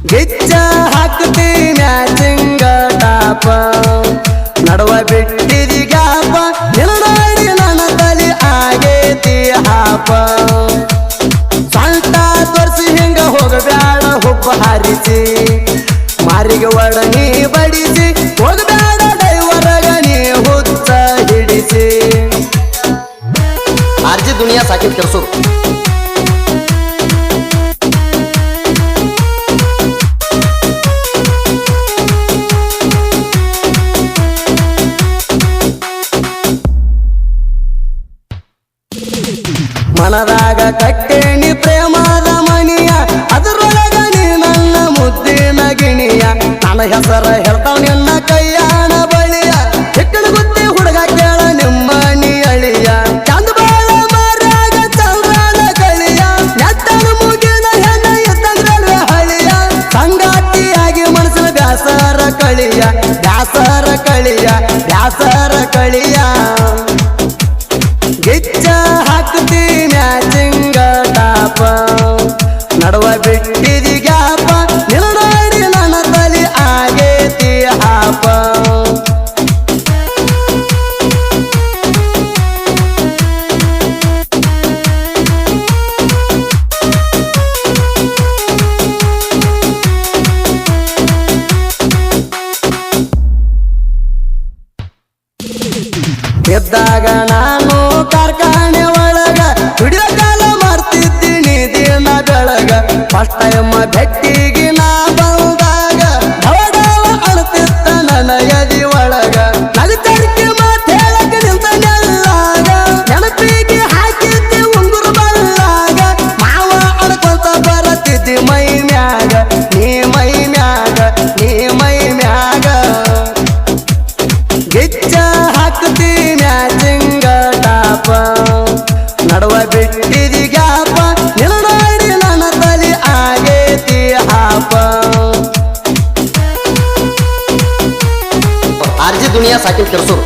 ಗಿಚ್ಚ ಹಾಕ್ತಿ ಮ್ಯಾಚಿಂಗ ಟಾಪ ನಡುವ ಬಿಟ್ಟಿದಿ ಗ್ಯಾಪ ನಿಲ್ಲಾಡಿ ನನ್ನ ತಲಿ ಆಗೇತಿ ಹಾಪ ಸ್ವಂತ ತೋರ್ಸಿ ಹಿಂಗ ಹೋಗಬ್ಯಾಡ ಹುಬ್ಬ ಹಾರಿಸಿ ಮಾರಿಗೆ ಒಡನಿ ಬಡಿಸಿ ಹೋಗಬ್ಯಾಡ ಡೈವರಗ ನೀ ಹುಚ್ಚ ಹಿಡಿಸಿ ಆರ್ಜಿ ದುನಿಯಾ ಸಾಕಿದ್ ಕೆಲ್ಸರು ಮನದಾಗ ಕಟ್ಟೇನಿ ಪ್ರೇಮದ ಮನಿಯ ಅದರೊಳಗ ನೀ ನನ್ನ ಮುದ್ದಿನ ಗಿಣಿಯ ನನ್ನ ಹೆಸರ ಹೇಳ್ತಾವ ನಿನ್ನ ಕೈಯಾಣ ಬಳಿಯ ಚಿಕ್ಕನ ಗುತ್ತಿ ಹುಡುಗ ಕೇಳ ನಿಮ್ಮನಿ ಅಳಿಯ ಚಂದ ಬಾಳ ಮಾರಾಗ ಚಂದ್ರನ ಗಳಿಯ ನೆತ್ತನ ಮುಗಿನ ಹೆಣ್ಣ ಎತ್ತಂಗ್ರಲ್ವ ಹಳಿಯ ಸಂಗಾತಿಯಾಗಿ ಮನಸ್ಸಿನ ಬ್ಯಾಸರ ಕಳಿಯ ಬ್ಯಾಸರ ಕಳಿಯ ಬ್ಯಾಸರ ಕಳಿಯ ಗಿಚ್ಚ ಹಾಕ್ತಿ ಮ್ಯಾಚಿಂಗ ಟಾಪ ನಡುವ ಬಿಟ್ಟಿದಿ ಗ್ಯಾಪ ನಿಲ್ಲಾಡಿ ನನ್ನ ತಲಿ ಆಗೇತಿ ಹಾಪ ಇದ್ದಾಗ ನಾನು ಕಾರ್ಖಾನೆ ಒಳಗ ದುಡಿಯೋ ಕಾಲ ಮಾಡ್ತಿದ್ದೀನಿ ದಿನ ಬೆಳಗ ಫಸ್ಟ್ ಟೈಮ್ ಭೆಟ್ಟಿಗೆ ನಾ ಬಂದಾಗ ಢವಢವ ಅಳ್ತಿತ್ತ ನನ್ನ ಎದಿ ಒಳಗ ನಗತರಿಕೆ ಮಾತು ಹೇಳಕ ನಿಂತ ನೆಲ್ಲಾಗ ನೆನಪಿಗೆ ಹಾಕಿದ್ದೆ ಉಂಗುರ ಬಲ್ಲಾಗ ಮಾವ ಅಳ್ಕೊಂತ ಬರತಿದ್ದಿ ಮೈ ಮ್ಯಾಗ ನೀ ಮೈ ಮ್ಯಾಗ ನೀ ಮೈ ಮ್ಯಾಗ ಗಿಚ್ಚ ಹಾಕ್ತಿ ಮ್ಯಾಚಿಂಗ ಟಾಪ ನಡುವ ಬಿಟ್ಟಿದಿ ಗ್ಯಾಪ ನಿಲ್ಲಾಡಿ ನನ್ನ ತಲಿ ಆಗೇತಿ ಹಾಪ ಆರ್ಜಿ ದುನಿಯಾ ಸಾಕಿನ ಕೆಲ್ಸರು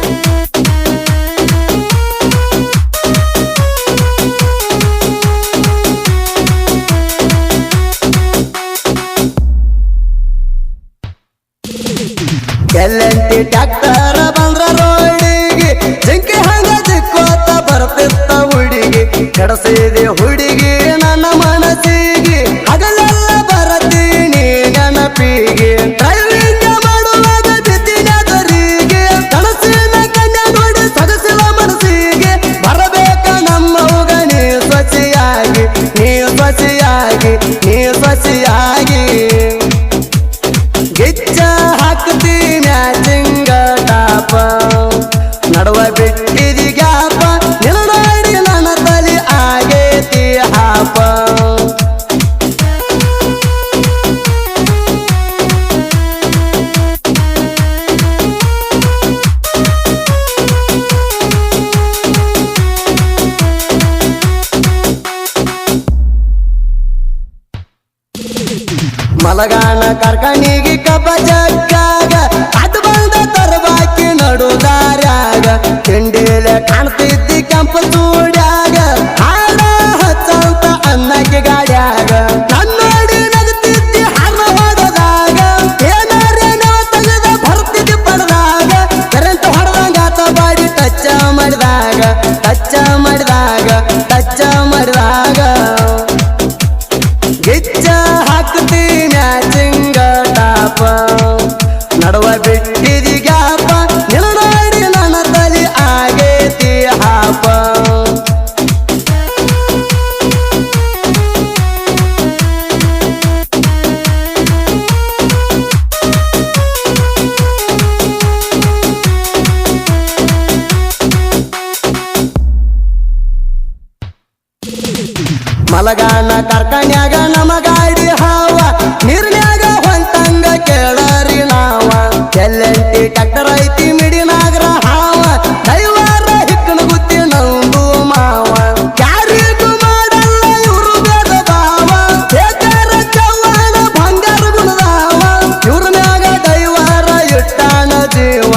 ಎಲ್ಲಂಟಿ ಟ್ಯಾಕ್ಟರ್ ಬಂದ್ರ ರೋಡಿಗೆ ಜಿಂಕಿ ಹಂಗ ಜಿಕ್ಕೋತ ಬರ್ತಿತ್ತ ಹುಡುಗಿ ಕಡಸಿದೆ ಹುಡುಗಿ ನನ್ನ ಮನಸ್ಸಿಗೆ ಹಗಲೆಲ್ಲ ಬರತೀನಿ ನೆನಪಿಗೆ ಡ್ರೈವಿಂಗ್ ಮಾಡುವಾಗ ಬಿದ್ದಿನ ದರಿಗೆ ಕನಸಿನ ಕನ್ಯಾ ನೋಡಿ ಸೊಗಸಿನ ಮನಸ್ಸಿಗೆ ಬರಬೇಕ ನಮ್ಮವ್ಗ ನೀ ಸ್ವಚ್ಛಿಯಾಗಿ ನೀ ಸ್ವಚ್ಛಿಯಾಗಿ ನೀ ಸ್ವಚ್ಛಿಯಾಗಿ ಗಿಚ್ಚ ಹಾಕ್ತಿ ಮ್ಯಾಚಿಂಗ ಟಾಪ ನಡುವ ಬಿಟ್ಟಿದಿ ಗ್ಯಾಪ ನಿಲ್ಲಾಡಿ ನನ್ನ ತಲಿ ಆಗೇತಿ ಹಾಪ ಮಲಗಾನ ಕಾರ್ಖಾನಿಗೆ ಕಬ್ಬ ಜಗ್ಗಾಗ ಅದು ಬಂದ ತರಬಾಕಿ ನಡುದಾರ್ಯಾಗ ತಿಂಡಿಲೆ ಕಾಣ್ತಿದ್ದಿ ಕೆಂಪು ಚೂಡ್ಯಾಗ ಹಾಡ ಹಚ್ಚಂತ ಅನ್ನಕ್ಕೆ ಗಾಡ್ಯಾಗ ನನ್ನೋಡಿ ನಗತಿದ್ದಿ ಹರ್ನ ಹೊಡೆದಾಗ ಏನಾರೇನೋ ತೆಗೆದ ಬರ್ತಿದ್ದಿ ಪಡೆದಾಗ ಕರೆಂಟ್ ಹೊಡೆದಂಗಾತ ಬಾಡಿ ಟಚ್ ಮಾಡಿದಾಗ ಟಚ್ ಮಾಡಿದಾಗ ಟಚ್ ಮಾಡಿದಾಗ ಗಿಚ್ಚ ಹಾಕ್ತಿ ಮ್ಯಾಚಿಂಗ ಟಾಪ ನಡುವ ಬಿಟ್ಟಿದಿ ಗ್ಯಾಪ ನಿಲ್ಲಾಡಿ ನನ್ನ ತಲಿ ಆಗೇತಿ ಹಾಪ ಮಲಗಾನ ಕಾರ್ಖಾನ್ಯಾಗ ನಮ್ಮ ಗಾಡಿ ಹಾವ ನೀರ್ನ್ಯಾಗ ಹೊಂಟಂಗ ಕೇಳರಿ ನಾವ ಎಲ್ಲಂಟಿ ಟ್ಯಾಕ್ಟರ್ ಐತಿ ಮಿಡಿನಾಗ್ರ ಹಾವ ದೈವಾರ ಹಿಕ್ಕನ ಗುತ್ತಿ ನಂದು ಮಾವ ಯಾರಿಗೂ ಮಾಡಲ್ಲ ಇವ್ರು ಬೇದ ಭಾವ ಬೇಕಾರ ಚವ್ವಾಣ ಬಂಗಾರ ಗುಣದಾವ ಇವ್ರ ಮ್ಯಾಗ ದೈವಾರ ಇಟ್ಟಾಣ ಜೀವ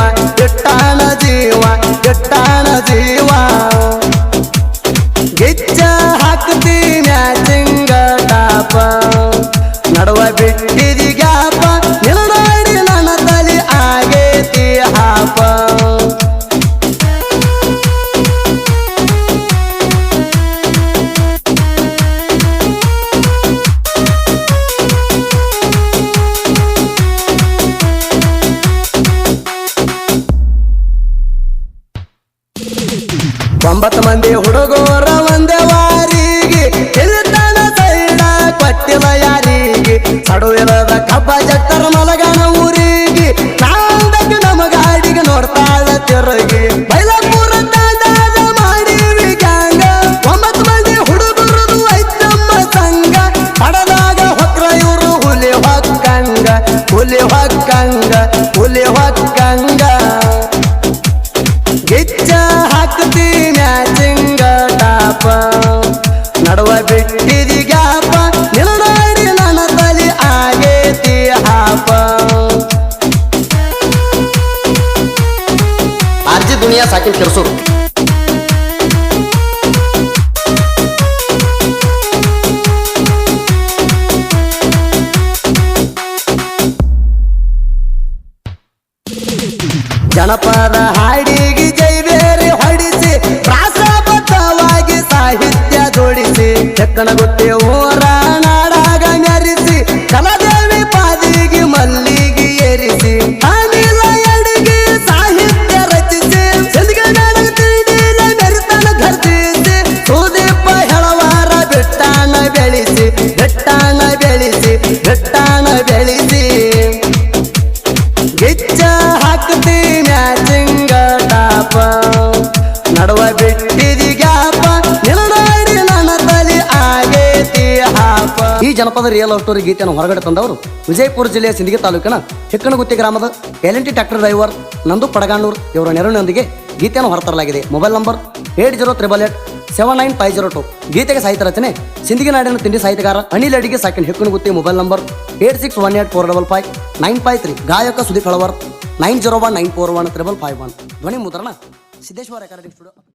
ಇಟ್ಟಾಣ ಜೀವ ಇಟ್ಟಾಣ ಜೀವ ಗಿಚ್ಚ ಹಾಕ್ತಿ ಮ್ಯಾಚಿಂಗ ಟಾಪ ಬಿಟ್ಟಿದಿ ಗ್ಯಾಪ ನಿನ್ನ ನೋಡಿ ನನ್ನ ತಲೆ ಆಗೇತಿ ಹಾಪ ಒಂಬತ್ತು ಮಂದಿ ಹುಡುಗೋರ ಒಂದೇ ವಾರಿಗೆ ತಿಳಿತಾನ ಸೈಡ ಕೊಟ್ಟಿಲ್ಲ ಯಾರಿಗೆ ಸಡುವಿರದ ಕಬ್ಬ ಜಟ್ಟರ ಮಲಗನ ಊರಿಗೆ ನಾಂದಕ್ಕೆ ನಮ್ಮ ಗಾಡಿಗೆ ನೋಡ್ತಾಳ ತಿರುಗಿ ಬೈಲಪುರ ತಾಂಡಾದ ಮಾಡೀವಿ ಗ್ಯಾಂಗ ಒಂಬತ್ತು ಮಂದಿ ಹುಡುಗರದು ಐತಮ್ಮ ಸಂಘ ಪಡದಾಗ ಹೊಕ್ರ ಇವರು ಹುಲಿ ಹೊಕ್ಕಂಗ ಹುಲಿ ಹೊಕ್ಕಂಗ ಹುಲಿ ಹೊಕ್ಕಂಗ ಗಿಚ್ಚ ಹಾಕ್ತಿ ಮ್ಯಾಚಿಂಗ ಟಾಪ ನಡುವ ಬಿಟ್ಟಿದಿ ಗ್ಯಾಪ ನಿನ್ನ ನೋಡಿ ನನ್ನ ತಲೆ ಆಗೇತಿ ಹಾಪ ಆರ್ಜಿ ದುನಿಯಾ ಸಾಕಿನ ಕೆರ್ಸೂರು ಜನಪದ ಹಾಡಿಗೆ ಜೈಬೇರಿ ಹೊಡಿಸಿ ಪ್ರಾಸಬದ್ಧವಾಗಿ ಸಾಹಿತ್ಯ ಜೋಡಿಸಿ ಚೆಕ್ಕಣ ಗೊತ್ತೇ ಊರ ನಾಡಾಗ ಮೆರಿಸಿ ಕಲಾದೇವಿ ಪಾದಿಗೆ ಮಲ್ಲಿಗೆ ಏರಿಸಿ ಅನಿಲ ಅಡಿಗೆ ಸಾಹಿತ್ಯ ರಚಿಸಿ ಸಿಂದಗಿ ನಾಡಗ ತಿಳಿದಿಲ್ಲ ಮೆರಿತನ ಘರ್ಜಿಸಿ ಸುದೀಪ ಹೆಳವಾರ ಬೆಟ್ಟಾಣ ಬೆಳೆಸಿ ಬೆಟ್ಟಾಣ ಬೆಳೆಸಿ ಬೆಟ್ಟಾಣ ಬೆಳೆಸಿ ಗಿಚ್ಚ ಹಾಕ್ತಿ ಮ್ಯಾಚಿಂಗ ಟಾಪ ನಡುವ ಬಿಟ್ಟಿದಿ ಗ್ಯಾಪ ನಿನ್ನ ನೋಡಿ ನನ್ನ ತಲೆ ಆಗೇತಿ ಹಾಪ ಈ ಜನಪದ ರಿಯಲ್ ಲವ್ ಸ್ಟೋರಿ ಗೀತೆಯನ್ನು ಹೊರಗಡೆ ತಂದವರು ವಿಜಯಪುರ ಜಿಲ್ಲೆಯ ಸಿಂದಗಿ ತಾಲೂಕಿನ ಹಿಕ್ಕನಗುತ್ತಿ ಗ್ರಾಮದ ಎಲ್&ಟಿ ಟ್ರ್ಯಾಕ್ಟರ್ ಡ್ರೈವರ್ ನಂದು ಪಡಗಾಣೂರ್ ಇವರ ನೆರವಿನೊಂದಿಗೆ ಗೀತೆಯನ್ನು ಹೊರತರಲಾಗಿದೆ. Mobile number 8088879502. ಗೀತೆಗೆ ಸಾಹಿತ್ಯ ರಚನೆ ಸಿಂದಗಿ ನಾಡಿನ ತಿಂಡಿ ಸಾಹಿತ್ಯಗಾರ ಅನಿಲ್ ಅಡಿಗೆ ಸಾಕಿನ ಹಿಕ್ಕನಗುತ್ತಿ. Mobile number 8618455953. ಗಾಯಕ ಸುದೀಪ್ ಹೆಳವರ್ 9019413551. ಧ್ವನಿ ಮುದ್ರಣ ಸಿದ್ದೇಶ್ವರ ರೆಕಾರ್ಡಿಂಗ್ ಸ್ಟುಡಿಯೋ.